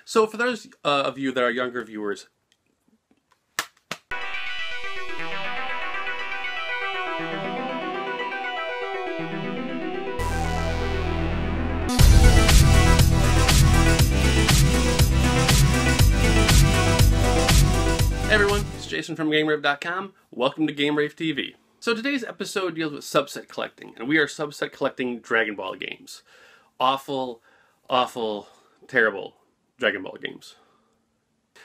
So for those of you that are younger viewers, hey everyone, it's Jason from GameRave.com. Welcome to GameRaveTV. So today's episode deals with subset collecting, and we are subset collecting Dragon Ball games. Awful, terrible Dragon Ball games.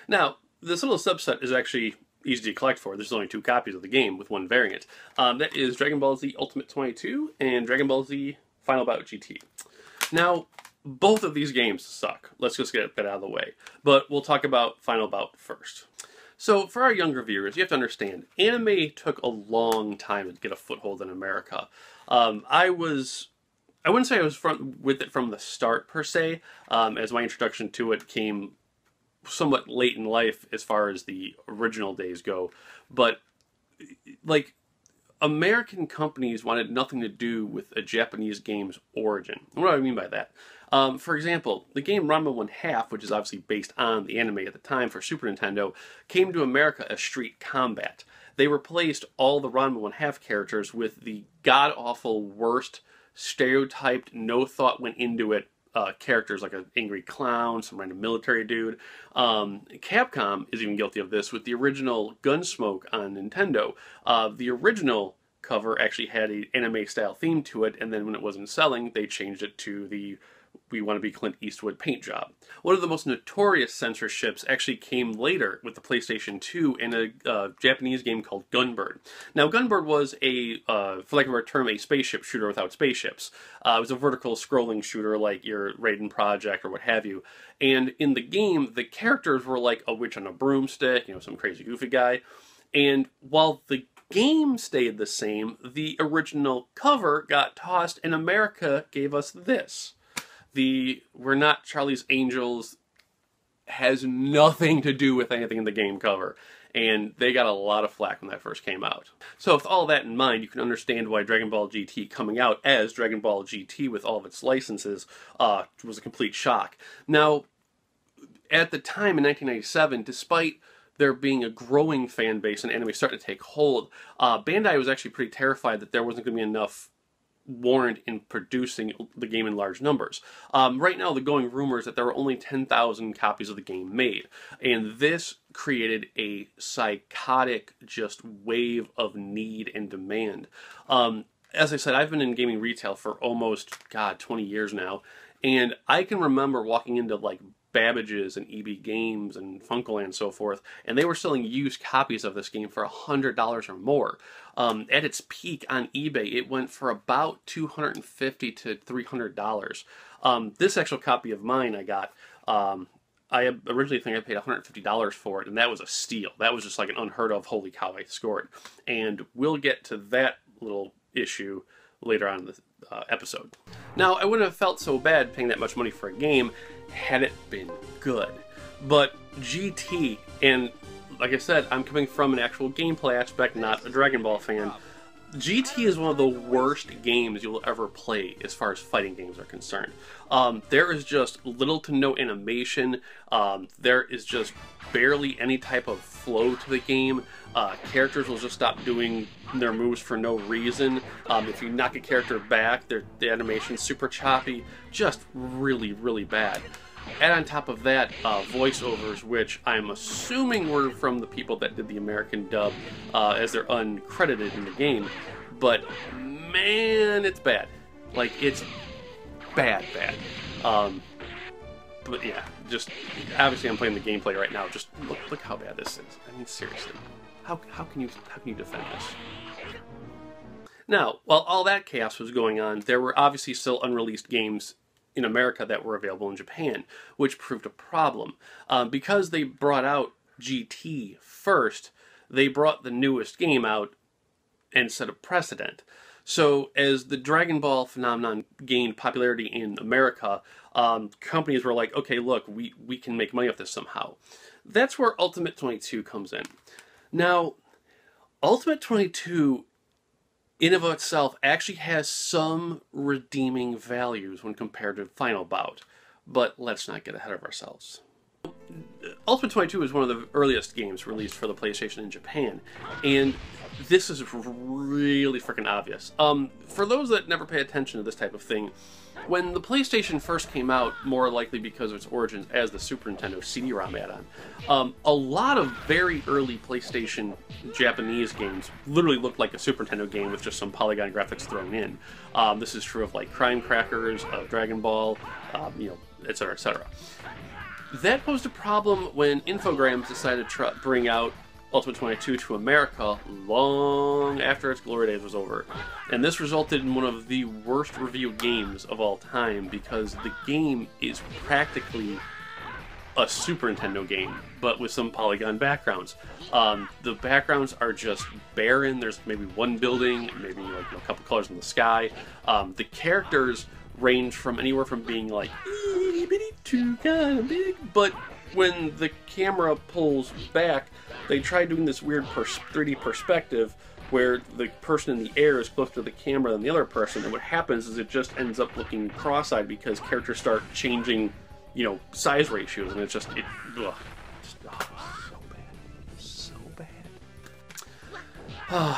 Now, this little subset is actually easy to collect for. There's only 2 copies of the game with 1 variant. That is Dragon Ball Z Ultimate 22 and Dragon Ball Z Final Bout GT. Now, both of these games suck. Let's just get that out of the way. But we'll talk about Final Bout first. So, for our younger viewers, you have to understand, anime took a long time to get a foothold in America. I wouldn't say I was with it from the start, per se, as my introduction to it came somewhat late in life as far as the original days go. But, like, American companies wanted nothing to do with a Japanese game's origin. What do I mean by that? For example, the game Ranma 1/2, which is obviously based on the anime at the time for Super Nintendo, came to America as Street Combat. They replaced all the Ranma 1/2 characters with the god-awful, worst, stereotyped, no thought went into it characters like an angry clown, some random military dude. Capcom is even guilty of this with the original Gunsmoke on Nintendo. The original cover actually had an anime-style theme to it, and then when it wasn't selling, they changed it to the "We Want to Be Clint Eastwood" paint job. One of the most notorious censorships actually came later with the PlayStation 2 in a Japanese game called Gunbird. Now, Gunbird was for lack of a term, a spaceship shooter without spaceships. It was a vertical scrolling shooter like your Raiden Project or what have you. And in the game, the characters were like a witch on a broomstick, some crazy goofy guy. And while the game stayed the same, the original cover got tossed, and America gave us this. The "We're Not Charlie's Angels" has nothing to do with anything in the game cover, and they got a lot of flack when that first came out. So with all that in mind, you can understand why Dragon Ball GT coming out as Dragon Ball GT with all of its licenses was a complete shock. Now, at the time in 1997, despite there being a growing fan base and anime starting to take hold, Bandai was actually pretty terrified that there wasn't going to be enough warrant in producing the game in large numbers. Right now, the going rumor is that there were only 10,000 copies of the game made, and this created a psychotic just wave of need and demand. As I said, I've been in gaming retail for almost, 20 years now, and I can remember walking into like Babbage's and EB Games and Funkoland and so forth, and they were selling used copies of this game for $100 or more. At its peak on eBay, it went for about $250 to $300. This actual copy of mine I got, I originally think I paid $150 for it, and that was a steal. That was just like an unheard of, holy cow, I scored. And we'll get to that little issue later on in the episode. Now, I wouldn't have felt so bad paying that much money for a game had it been good. But GT, and like I said, I'm coming from an actual gameplay aspect, not a Dragon Ball fan. GT is one of the worst games you'll ever play as far as fighting games are concerned. There is just little to no animation. There is just barely any type of flow to the game. Characters will just stop doing their moves for no reason. If you knock a character back, the animation's super choppy. Just really, really bad. Add on top of that, voiceovers, which I'm assuming were from the people that did the American dub, as they're uncredited in the game. But, man, it's bad. Like, it's bad. But yeah, just, obviously I'm playing the gameplay right now. Just look how bad this is. I mean, seriously. How can you defend this? Now, while all that chaos was going on, there were obviously still unreleased games in America that were available in Japan, which proved a problem. Because they brought out GT first, they brought the newest game out and set a precedent. So as the Dragon Ball phenomenon gained popularity in America, companies were like, okay, look, we can make money off this somehow. That's where Ultimate 22 comes in. Now, Ultimate 22 in of itself actually has some redeeming values when compared to Final Bout, but let's not get ahead of ourselves. Ultimate 22 is one of the earliest games released for the PlayStation in Japan, and this is really freaking obvious. For those that never pay attention to this type of thing, when the PlayStation first came out, more likely because of its origins as the Super Nintendo CD-ROM add-on, a lot of very early PlayStation Japanese games literally looked like a Super Nintendo game with just some polygon graphics thrown in. This is true of like Crime Crackers, Dragon Ball, etc., etc. That posed a problem when Infogrames decided to bring out Ultimate 22 to America long after its glory days was over. And this resulted in one of the worst reviewed games of all time, because the game is practically a Super Nintendo game, but with some polygon backgrounds. The backgrounds are just barren. There's maybe one building, maybe like a couple colors in the sky. The characters range from anywhere from being like itty bitty to kind of big, but when the camera pulls back, they try doing this weird 3D perspective where the person in the air is closer to the camera than the other person, and what happens is it just ends up looking cross-eyed because characters start changing, size ratios, and it's just, so bad. So bad.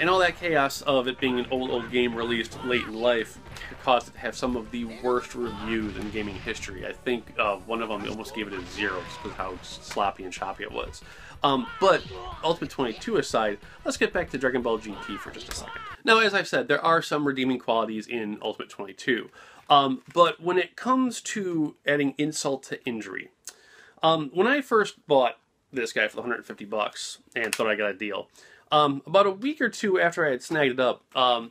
And all that chaos of it being an old game released late in life caused it to have some of the worst reviews in gaming history. I think one of them almost gave it a 0 just because how sloppy and choppy it was. But Ultimate 22 aside, let's get back to Dragon Ball GT for just a second. Now, as I've said, there are some redeeming qualities in Ultimate 22. But when it comes to adding insult to injury, when I first bought this guy for the $150 and thought I got a deal, about a week or two after I had snagged it up,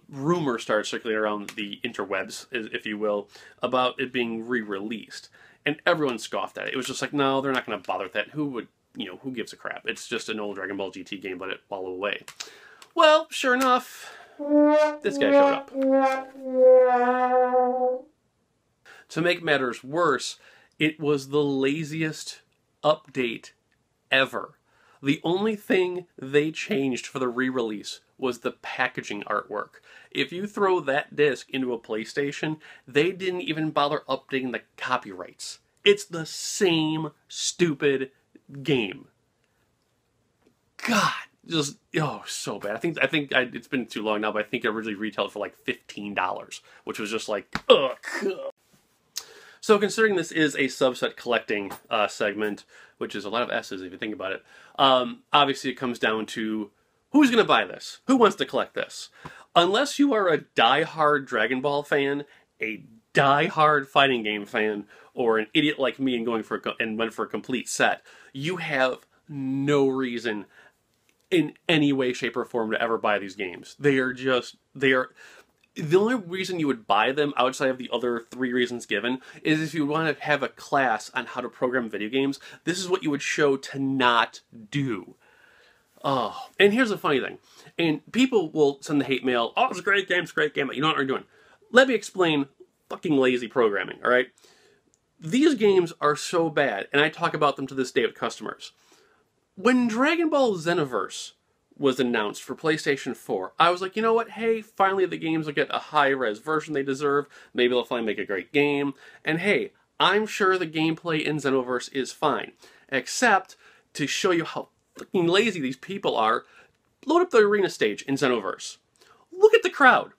rumors started circulating around the interwebs, if you will, about it being re-released. And everyone scoffed at it. It was just like, no, they're not going to bother with that. Who gives a crap? It's just an old Dragon Ball GT game, let it fall away. Well, sure enough, this guy showed up. To make matters worse, it was the laziest update ever. The only thing they changed for the re-release was the packaging artwork. If you throw that disc into a PlayStation, they didn't even bother updating the copyrights. It's the same stupid game. God, just so bad. I think it's been too long now, but I think it originally retailed for like $15, which was just like, ugh. So considering this is a subset collecting segment, which is a lot of S's if you think about it, obviously it comes down to who's going to buy this? Who wants to collect this? Unless you are a die-hard Dragon Ball fan, a die-hard fighting game fan, or an idiot like me and went for a complete set, you have no reason in any way, shape, or form to ever buy these games. The only reason you would buy them outside of the other 3 reasons given is if you want to have a class on how to program video games. This is what you would show to not do. Oh, and here's the funny thing. And people will send the hate mail, oh, it's a great game, but you know what we're doing. Let me explain fucking lazy programming, alright? These games are so bad, and I talk about them to this day with customers. When Dragon Ball Xenoverse was announced for PlayStation 4, I was like, you know what, hey, finally the games will get a high-res version they deserve, maybe they'll finally make a great game, and hey, I'm sure the gameplay in Xenoverse is fine, except to show you how fucking lazy these people are, load up the arena stage in Xenoverse. Look at the crowd.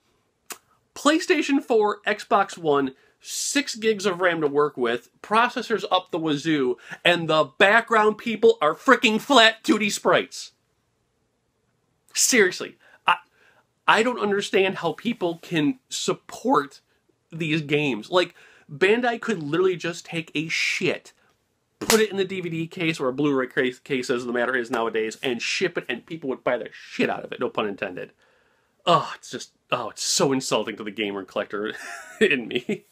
PlayStation 4, Xbox One, 6 gigs of RAM to work with, processors up the wazoo, and the background people are freaking flat 2D sprites. Seriously, I don't understand how people can support these games. Like, Bandai could literally just take a shit, put it in the DVD case or a Blu-ray case, as the matter is nowadays, and ship it, and people would buy the shit out of it, no pun intended. Oh, it's so insulting to the gamer and collector in me.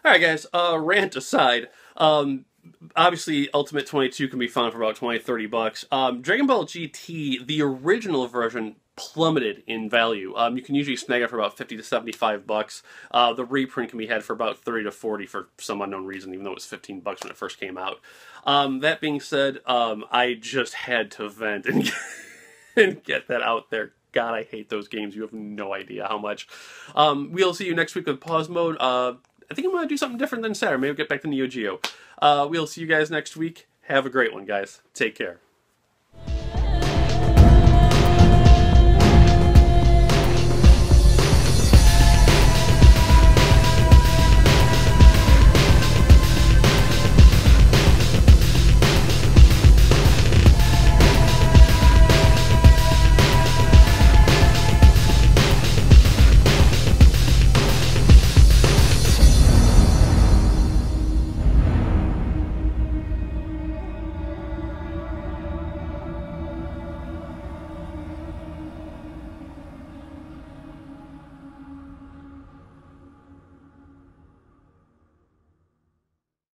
Alright guys, rant aside, obviously Ultimate 22 can be found for about $20-30. Dragon Ball GT, the original version, plummeted in value. You can usually snag it for about $50 to $75. The reprint can be had for about $30 to $40 for some unknown reason, even though it was $15 when it first came out. That being said, I just had to vent and get that out there. God, I hate those games. You have no idea how much. We'll see you next week with Pause Mode. I think I'm going to do something different than Saturday. Maybe get back to Neo Geo. We'll see you guys next week. Have a great one, guys. Take care.